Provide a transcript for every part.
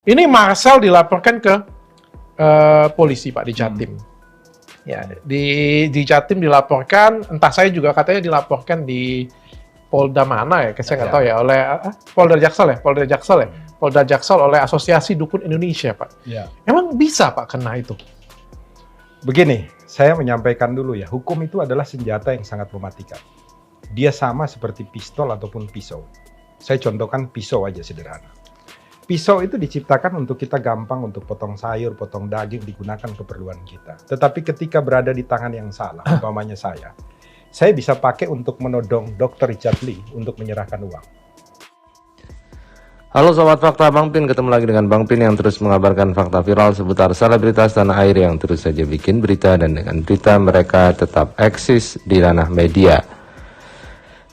Ini Marcel dilaporkan ke polisi Pak di Jatim. Ya, di Jatim dilaporkan, entah saya juga katanya dilaporkan di Polda mana ya, saya nggak tahu ya, oleh Polda Jaksel oleh Asosiasi Dukun Indonesia Pak. Ya. Emang bisa Pak kena itu? Begini, saya menyampaikan dulu ya, hukum itu adalah senjata yang sangat mematikan. Dia sama seperti pistol ataupun pisau. Saya contohkan pisau aja sederhana. Pisau itu diciptakan untuk kita gampang untuk potong sayur, potong daging, digunakan keperluan kita. Tetapi ketika berada di tangan yang salah, umpamanya saya bisa pakai untuk menodong Dr. Richard Lee untuk menyerahkan uang. Halo Sobat Fakta, Bang Pin ketemu lagi dengan Bang Pin yang terus mengabarkan fakta viral seputar selebritas tanah air yang terus saja bikin berita, dan dengan berita mereka tetap eksis di ranah media.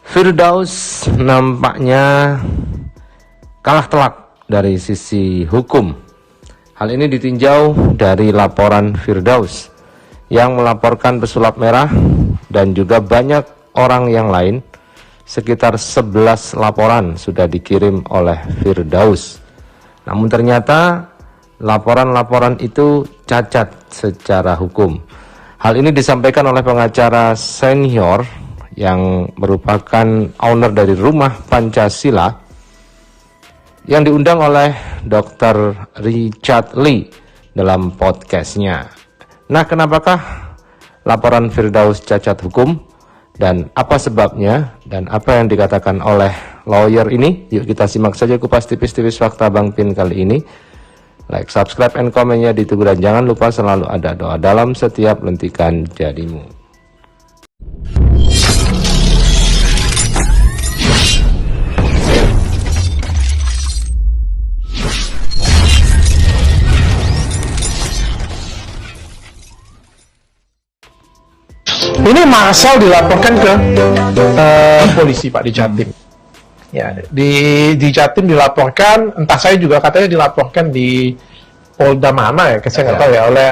Firdaus nampaknya kalah telak dari sisi hukum. Hal ini ditinjau dari laporan Firdaus yang melaporkan pesulap merah dan juga banyak orang yang lain. Sekitar 11 laporan sudah dikirim oleh Firdaus. Namun ternyata laporan-laporan itu cacat secara hukum. Hal ini disampaikan oleh pengacara senior yang merupakan owner dari Rumah Pancasila yang diundang oleh Dr. Richard Lee dalam podcastnya. Nah, kenapakah laporan Firdaus cacat hukum? Dan apa sebabnya, dan apa yang dikatakan oleh lawyer ini? Yuk kita simak saja kupas tipis-tipis fakta Bang Pin kali ini. Like, subscribe, and komennya ditunggu, dan jangan lupa selalu ada doa dalam setiap lentikan jarimu. Ini Marcel dilaporkan ke polisi Pak di Jatim. Ya, di Jatim dilaporkan, entah saya juga katanya dilaporkan di Polda mana ya, saya nggak tahu ya, oleh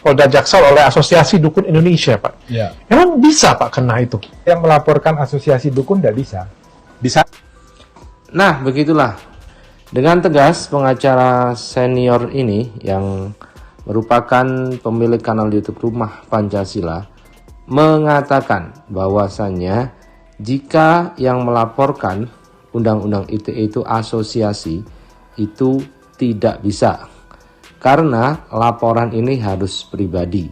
Polda Jaksel oleh Asosiasi Dukun Indonesia Pak. Ya. Emang bisa Pak kena itu? Yang melaporkan asosiasi dukun tidak bisa. Bisa. Nah, begitulah. Dengan tegas pengacara senior ini yang merupakan pemilik kanal YouTube Rumah Pancasila mengatakan bahwasannya jika yang melaporkan Undang-Undang ITE itu asosiasi, itu tidak bisa karena laporan ini harus pribadi.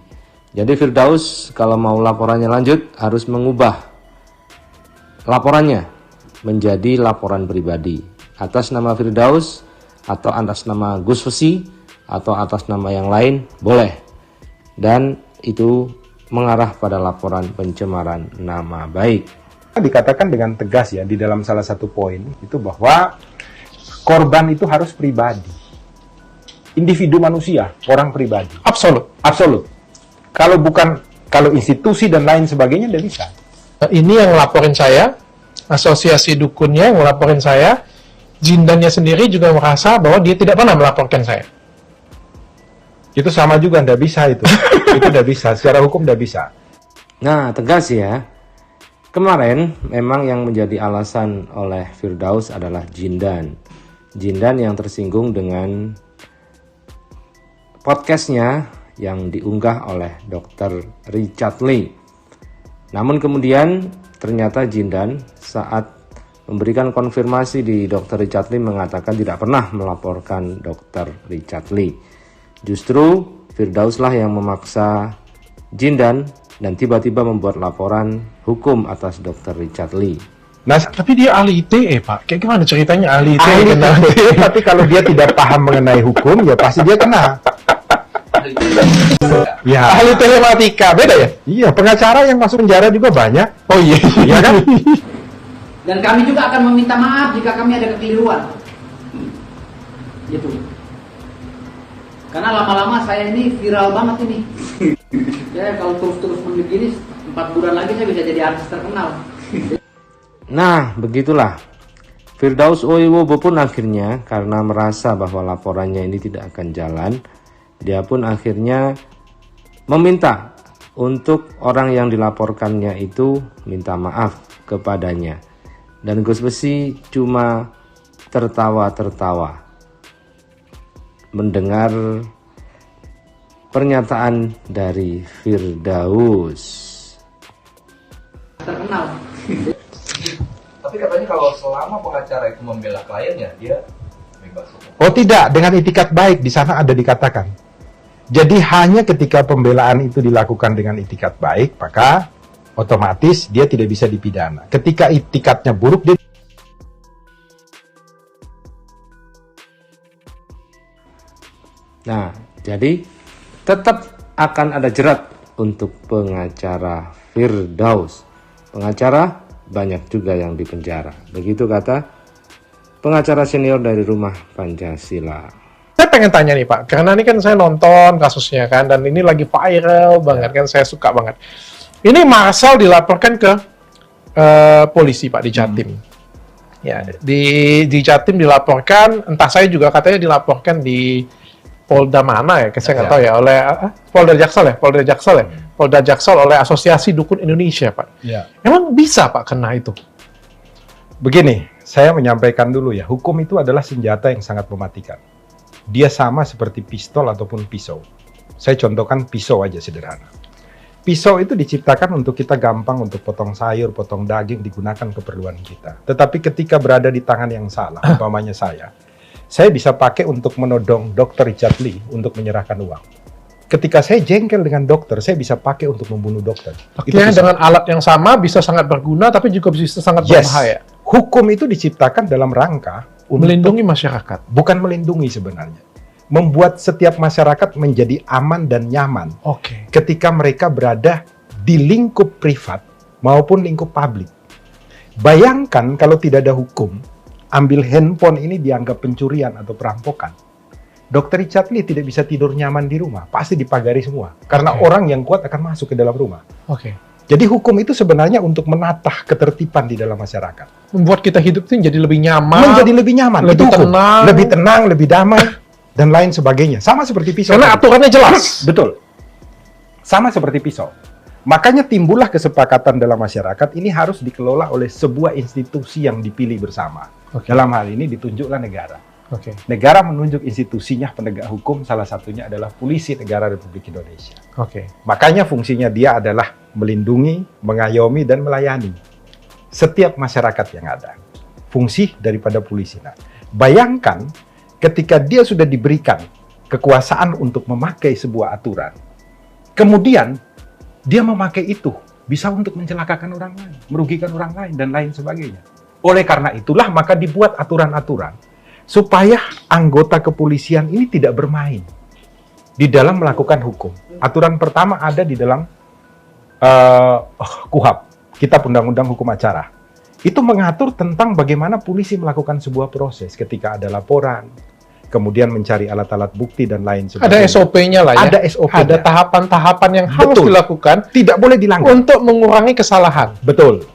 Jadi Firdaus kalau mau laporannya lanjut harus mengubah laporannya menjadi laporan pribadi atas nama Firdaus atau atas nama Gus Vesi atau atas nama yang lain boleh, dan itu mengarah pada laporan pencemaran nama baik. Dikatakan dengan tegas ya di dalam salah satu poin itu bahwa korban itu harus pribadi, individu manusia, orang pribadi. Absolut. Kalau institusi dan lain sebagainya tidak bisa. Ini yang ngelaporin saya, asosiasi dukunnya yang ngelaporin saya, jindannya sendiri juga merasa bahwa dia tidak pernah melaporkan saya. Itu sama juga, nggak bisa itu. Itu nggak bisa, secara hukum nggak bisa. Nah, tegas ya. Kemarin memang yang menjadi alasan oleh Firdaus adalah Jindan. Jindan yang tersinggung dengan podcastnya yang diunggah oleh Dr. Richard Lee. Namun kemudian ternyata Jindan saat memberikan konfirmasi di Dr. Richard Lee mengatakan tidak pernah melaporkan Dr. Richard Lee. Justru Firdauslah yang memaksa Jindan dan tiba-tiba membuat laporan hukum atas Dr. Richard Lee. Nah, tapi dia ahli ITE Pak. Kayak gimana ceritanya ahli ITE? Tapi kalau dia tidak paham mengenai hukum, ya pasti dia kena. Ya. Ahli telematika, beda ya? Iya, pengacara yang masuk penjara juga banyak. Oh iya, Iya kan? Dan kami juga akan meminta maaf jika kami ada kekeliruan. Gitu. Karena lama-lama saya ini viral banget ini. Ya kalau terus-terus begini 4 bulan lagi saya bisa jadi artis terkenal. Nah, begitulah. Firdaus Oiwobo pun akhirnya karena merasa bahwa laporannya ini tidak akan jalan, dia pun akhirnya meminta untuk orang yang dilaporkannya itu minta maaf kepadanya. Dan Gus Besi cuma tertawa-tertawa mendengar pernyataan dari Firdaus. Terkenal. Tapi katanya kalau selama pengacara itu membela kliennya, dia bebas hukum. Oh tidak, dengan itikat baik di sana ada dikatakan. Jadi hanya ketika pembelaan itu dilakukan dengan itikat baik, maka otomatis dia tidak bisa dipidana. Ketika itikatnya buruk, dia Nah, jadi tetap akan ada jerat untuk pengacara Firdaus. Pengacara banyak juga yang dipenjara. Begitu kata pengacara senior dari Rumah Pancasila. Saya pengen tanya nih Pak, karena ini kan saya nonton kasusnya kan, dan ini lagi viral banget kan, saya suka banget. Ini Marcel dilaporkan ke polisi Pak di Jatim. Ya, di Jatim dilaporkan, entah saya juga katanya dilaporkan di Polda mana ya, saya nggak tahu ya, oleh Polda Jaksel ya, Polda Jaksel oleh Asosiasi Dukun Indonesia Pak. Ya. Emang bisa Pak kena itu? Begini, saya menyampaikan dulu ya, hukum itu adalah senjata yang sangat mematikan. Dia sama seperti pistol ataupun pisau. Saya contohkan pisau aja sederhana. Pisau itu diciptakan untuk kita gampang untuk potong sayur, potong daging, digunakan keperluan kita. Tetapi ketika berada di tangan yang salah, umpamanya saya bisa pakai untuk menodong Dr. Richard Lee untuk menyerahkan uang. Ketika saya jengkel dengan dokter, saya bisa pakai untuk membunuh dokter. Akhirnya dengan alat yang sama bisa sangat berguna, tapi juga bisa sangat berbahaya. Hukum itu diciptakan dalam rangka untuk Melindungi masyarakat. bukan melindungi sebenarnya. Membuat setiap masyarakat menjadi aman dan nyaman Oke. ketika mereka berada di lingkup privat maupun lingkup publik. Bayangkan kalau tidak ada hukum, ambil handphone ini dianggap pencurian atau perampokan. Dr. Richard Lee tidak bisa tidur nyaman di rumah, pasti dipagari semua. Karena Oke. orang yang kuat akan masuk ke dalam rumah. Oke. Jadi hukum itu sebenarnya untuk menatah ketertiban di dalam masyarakat. Membuat kita hidup itu jadi lebih nyaman. Menjadi lebih nyaman, lebih itu hukum. tenang. Lebih tenang, lebih damai, dan lain sebagainya. Sama seperti pisau. Karena tadi. aturannya jelas. Betul. Sama seperti pisau. Makanya timbullah kesepakatan dalam masyarakat ini harus dikelola oleh sebuah institusi yang dipilih bersama. Oke. Dalam hal ini ditunjuklah negara. Oke. Negara menunjuk institusinya penegak hukum, salah satunya adalah Polisi Negara Republik Indonesia. Oke. Makanya fungsinya dia adalah melindungi, mengayomi, dan melayani setiap masyarakat yang ada. Fungsi daripada polisi. Nah, bayangkan ketika dia sudah diberikan kekuasaan untuk memakai sebuah aturan, kemudian dia memakai itu bisa untuk mencelakakan orang lain, merugikan orang lain, dan lain sebagainya. Oleh karena itulah maka dibuat aturan-aturan supaya anggota kepolisian ini tidak bermain di dalam melakukan hukum. Aturan pertama ada di dalam KUHP, Kitab Undang-Undang Hukum Acara. Itu mengatur tentang bagaimana polisi melakukan sebuah proses ketika ada laporan, kemudian mencari alat-alat bukti dan lain Ada sebagainya. SOP-nya lah ya. Ada SOP-nya. Ada tahapan-tahapan yang harus Betul. dilakukan Tidak boleh dilanggar. untuk mengurangi kesalahan. Betul.